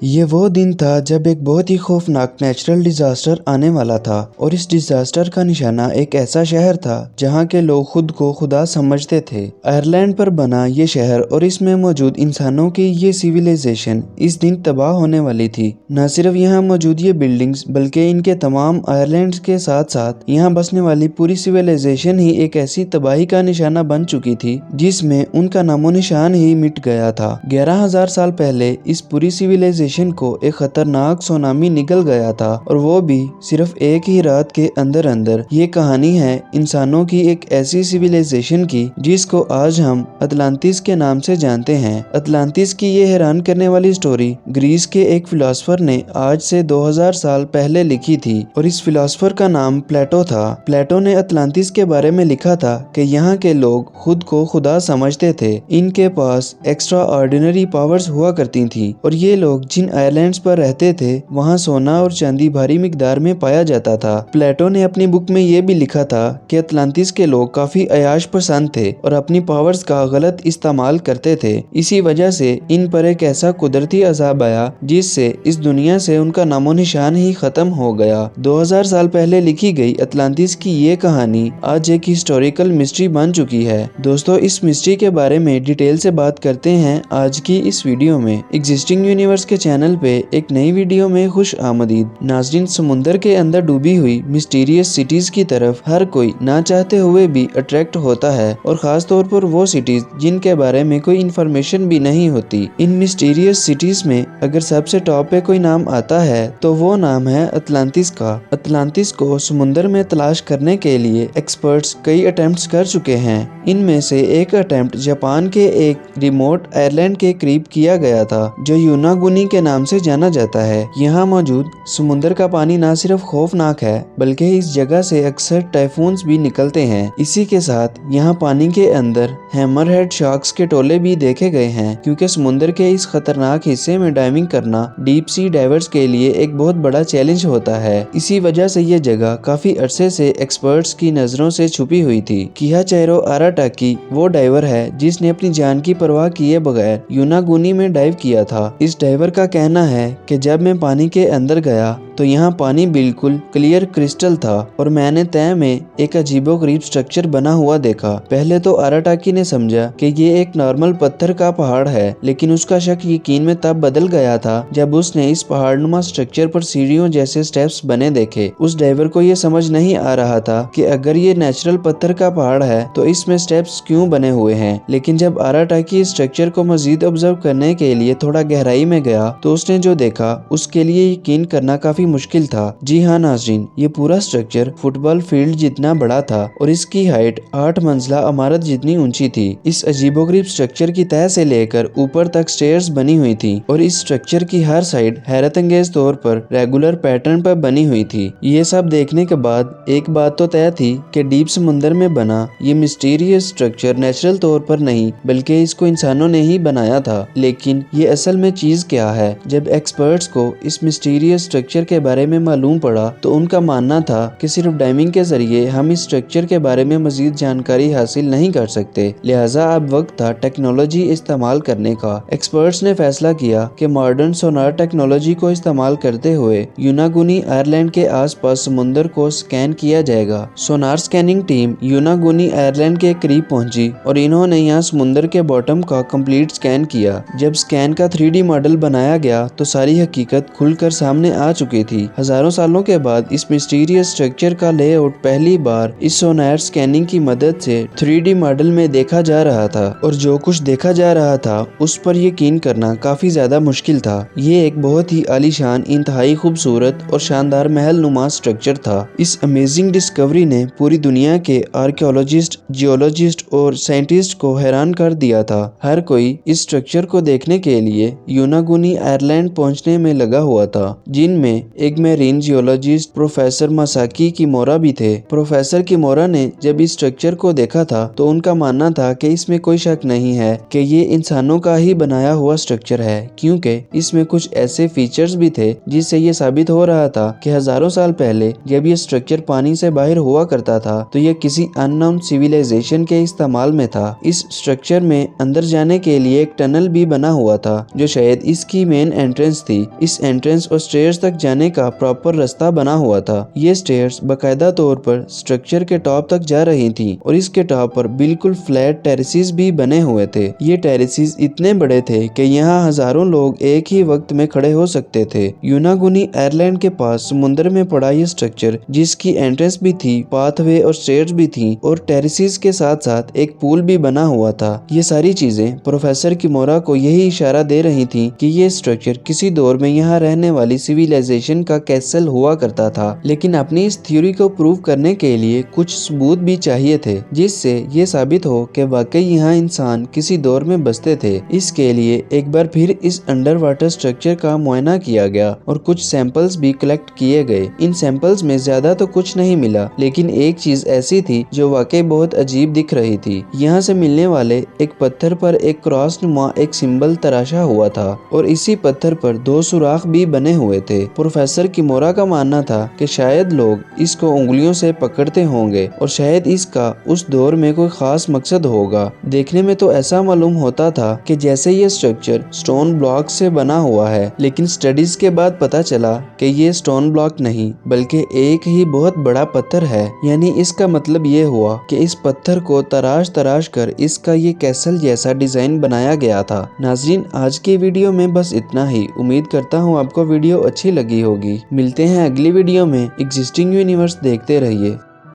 ये वो दिन था जब एक बहुत ही खौफनाक नेचुरल डिजास्टर आने वाला था और इस डिजास्टर का निशाना एक ऐसा शहर था जहाँ के लोग खुद को खुदा समझते थे। आयरलैंड पर बना ये शहर और इसमें मौजूद इंसानों की ये सिविलाइजेशन इस दिन तबाह होने वाली थी। न सिर्फ यहाँ मौजूद ये बिल्डिंग्स बल्कि इनके तमाम आयरलैंड के साथ साथ यहाँ बसने वाली पूरी सिविलाइजेशन ही एक ऐसी तबाही का निशाना बन चुकी थी जिसमें उनका नामो निशान ही मिट गया था। 11,000 साल पहले इस पूरी सिविलाइजेशन को एक खतरनाक सुनामी निगल गया था और वो भी सिर्फ एक ही रात के अंदर अंदर। ये कहानी है इंसानों की एक ऐसी सिविलाइजेशन की जिसको आज हम अटलांटिस के नाम से जानते हैं। अटलांटिस की ये हैरान करने वाली स्टोरी ग्रीस के एक फिलोसोफर ने आज से 2000 साल पहले लिखी थी और इस फिलोसोफर का नाम प्लेटो था। प्लेटो ने अटलांटिस के बारे में लिखा था कि यहाँ के लोग खुद को खुदा समझते थे। इनके पास एक्स्ट्रा ऑर्डिनरी पावर्स हुआ करती थी और ये लोग जिन आइलैंड्स पर रहते थे वहाँ सोना और चांदी भारी मिकदार में पाया जाता था। प्लेटो ने अपनी बुक में ये भी लिखा था कि अटलांटिस के लोग काफी अयाश पसंद थे और अपनी पावर्स का गलत इस्तेमाल करते थे। इसी वजह से इन पर एक ऐसा कुदरती अजाब आया जिससे इस दुनिया से उनका नामो निशान ही खत्म हो गया। 2000 साल पहले लिखी गई अटलांटिस की ये कहानी आज एक हिस्टोरिकल मिस्ट्री बन चुकी है। दोस्तों, इस मिस्ट्री के बारे में डिटेल से बात करते हैं आज की इस वीडियो में। एग्जिस्टिंग यूनिवर्स के चैनल पे एक नई वीडियो में खुश आमदीद। नाज़रीन, समुंदर के अंदर डूबी हुई मिस्टीरियस सिटीज की तरफ हर कोई ना चाहते हुए भी अट्रैक्ट होता है और खास तौर पर वो सिटीज जिनके बारे में कोई इन्फॉर्मेशन भी नहीं होती। इन मिस्टीरियस सिटीज में अगर सबसे टॉप पे कोई नाम आता है तो वो नाम है अटलांटिस का। अटलांटिस को समुंदर में तलाश करने के लिए एक्सपर्ट्स कई अटेम्प्ट्स कर चुके हैं। इनमें से एक अटेम्प्ट जापान के एक रिमोट आइलैंड के करीब किया गया था जो यूनागुनी के नाम से जाना जाता है। यहाँ मौजूद समुंदर का पानी न सिर्फ खौफनाक है बल्कि इस जगह से अक्सर टाइफून्स भी निकलते हैं। इसी के साथ यहाँ पानी के अंदर हैमरहेड शार्क्स के टोले भी देखे गए हैं क्योंकि समुंदर के इस खतरनाक हिस्से में डाइविंग करना डीप सी डाइवर्स के लिए एक बहुत बड़ा चैलेंज होता है। इसी वजह से ये जगह काफी अरसे से एक्सपर्ट्स की नजरों से छुपी हुई थी। किहाचिरो अराटाकी वो डाइवर है जिसने अपनी जान की परवाह किए बगैर यूनागुनी में डाइव किया था। इस डाइवर का कहना है कि जब मैं पानी के अंदर गया तो यहाँ पानी बिल्कुल क्लियर क्रिस्टल था और मैंने तय में एक अजीबोगरीब स्ट्रक्चर बना हुआ देखा। पहले तो अराटाकी ने समझा कि ये एक नॉर्मल पत्थर का पहाड़ है, लेकिन उसका शक यकीन में तब बदल गया था जब उसने इस पहाड़नुमा स्ट्रक्चर पर सीढ़ियों जैसे स्टेप्स बने देखे। उस डाइवर को ये समझ नहीं आ रहा था कि अगर ये नेचुरल पत्थर का पहाड़ है तो इसमें स्टेप्स क्यों बने हुए हैं। लेकिन जब अराटाकी स्ट्रक्चर को मजीद ऑब्जर्व करने के लिए थोड़ा गहराई में गया तो उसने जो देखा उसके लिए यकीन करना काफी मुश्किल था। जी हाँ नाज़रीन, ये पूरा स्ट्रक्चर फुटबॉल फील्ड जितना बड़ा था और इसकी हाइट 8 मंजिला इमारत जितनी ऊंची थी। इस अजीबोगरीब स्ट्रक्चर की तह से लेकर ऊपर तक स्टेयर्स बनी हुई थी और इस स्ट्रक्चर की हर साइड हैरत अंगेज तौर पर रेगुलर पैटर्न पर बनी हुई थी। ये सब देखने के बाद एक बात तो तय थी कि डीप समुंदर में बना ये मिस्टीरियस स्ट्रक्चर नेचुरल तौर पर नहीं बल्कि इसको इंसानों ने ही बनाया था। लेकिन ये असल में चीज क्या है? जब एक्सपर्ट्स को इस मिस्टीरियस स्ट्रक्चर के बारे में मालूम पड़ा तो उनका मानना था कि सिर्फ डाइविंग के जरिए हम इस स्ट्रक्चर के बारे में मजीद जानकारी हासिल नहीं कर सकते, लिहाजा अब वक्त था टेक्नोलॉजी इस्तेमाल करने का। एक्सपर्ट्स ने फैसला किया कि मॉडर्न सोनार टेक्नोलॉजी को इस्तेमाल करते हुए यूनागुनी आयरलैंड के आसपास समुंदर को स्कैन किया जाएगा। सोनार स्कैनिंग टीम यूनागुनी आयरलैंड के करीब पहुंची और इन्होंने यहाँ समुंदर के बॉटम का कंप्लीट स्कैन किया। जब स्कैन का 3D मॉडल बनाया गया तो सारी हकीकत खुलकर सामने आ चुकी थी। हजारों सालों के बाद इस मिस्टीरियस स्ट्रक्चर का लेआउट पहली बार इस सोनार स्कैनिंग की मदद से 3D मॉडल में देखा जा रहा था और जो कुछ देखा जा रहा था उस पर यकीन करना काफी ज्यादा मुश्किल था। ये एक बहुत ही आलीशान, इंतहाई खूबसूरत और शानदार महल नुमा स्ट्रक्चर था। इस अमेजिंग डिस्कवरी ने पूरी दुनिया के आर्कियोलॉजिस्ट, जियोलॉजिस्ट और साइंटिस्ट को हैरान कर दिया था। हर कोई इस स्ट्रक्चर को देखने के लिए यूनागुनी आयरलैंड पहुंचने में लगा हुआ था, जिनमें एक marine geologist professor Masaki kimura भी थे। प्रोफेसर किमोरा ने जब इस स्ट्रक्चर को देखा था तो उनका मानना था कि इसमें कोई शक नहीं है कि ये इंसानों का ही बनाया हुआ स्ट्रक्चर है, क्योंकि इसमें कुछ ऐसे फीचर्स भी थे जिससे ये साबित हो रहा था कि हजारों साल पहले जब ये स्ट्रक्चर पानी से बाहर हुआ करता था तो ये किसी अननोन सिविलाइजेशन के इस्तेमाल में था। इस स्ट्रक्चर में अंदर जाने के लिए एक टनल भी बना हुआ था जो शायद इसकी मेन एंट्रेंस थी। इस एंट्रेंस और स्टेयर्स तक जाने का प्रॉपर रास्ता बना हुआ था। ये स्टेयर्स बाकायदा तौर पर स्ट्रक्चर के टॉप तक जा रही थी और इसके टॉप पर बिल्कुल फ्लैट टेरेसेस भी बने हुए थे। ये टेरेसेस इतने बड़े थे कि यहाँ हजारों लोग एक ही वक्त में खड़े हो सकते थे। यूनागुनी आयरलैंड के पास समुद्र में पड़ा ये स्ट्रक्चर, जिसकी एंट्रेंस भी थी, पाथवे और स्टेयर्स भी थी और टेरेसेस के साथ साथ एक पूल भी बना हुआ था। ये सारी चीजें प्रोफेसर किमोरा को यही इशारा दे रही थी कि ये स्ट्रक्चर किसी दौर में यहाँ रहने वाली सिविलाइजेशन का कैसल हुआ करता था। लेकिन अपनी इस थ्योरी को प्रूव करने के लिए कुछ सबूत भी चाहिए थे जिससे ये साबित हो कि वाकई यहाँ इंसान किसी दौर में बसते थे। इसके लिए एक बार फिर इस अंडर वाटर स्ट्रक्चर का मुआयना किया गया और कुछ सैंपल्स भी कलेक्ट किए गए। इन सैंपल्स में ज्यादा तो कुछ नहीं मिला, लेकिन एक चीज ऐसी थी जो वाकई बहुत अजीब दिख रही थी। यहाँ से मिलने वाले एक पत्थर पर एक क्रॉस नुमा एक सिंबल तराशा हुआ था और इसी पत्थर पर 2 सुराख भी बने हुए थे। प्रोफेसर किमोरा का मानना था कि शायद लोग इसको उंगलियों से पकड़ते होंगे और शायद इसका उस दौर में कोई खास मकसद होगा। देखने में तो ऐसा मालूम होता था कि जैसे ये स्ट्रक्चर स्टोन ब्लॉक से बना हुआ है, लेकिन स्टडीज के बाद पता चला कि ये स्टोन ब्लॉक नहीं बल्कि एक ही बहुत बड़ा पत्थर है। यानी इसका मतलब ये हुआ कि इस पत्थर को तराश कर इसका ये कैसल जैसा डिजाइन बनाया गया था। नाजरीन, आज की वीडियो में बस इतना ही। उम्मीद करता हूँ आपको वीडियो अच्छी लगी होगी। मिलते हैं अगली वीडियो में। एग्जिस्टिंग यूनिवर्स देखते रहिए।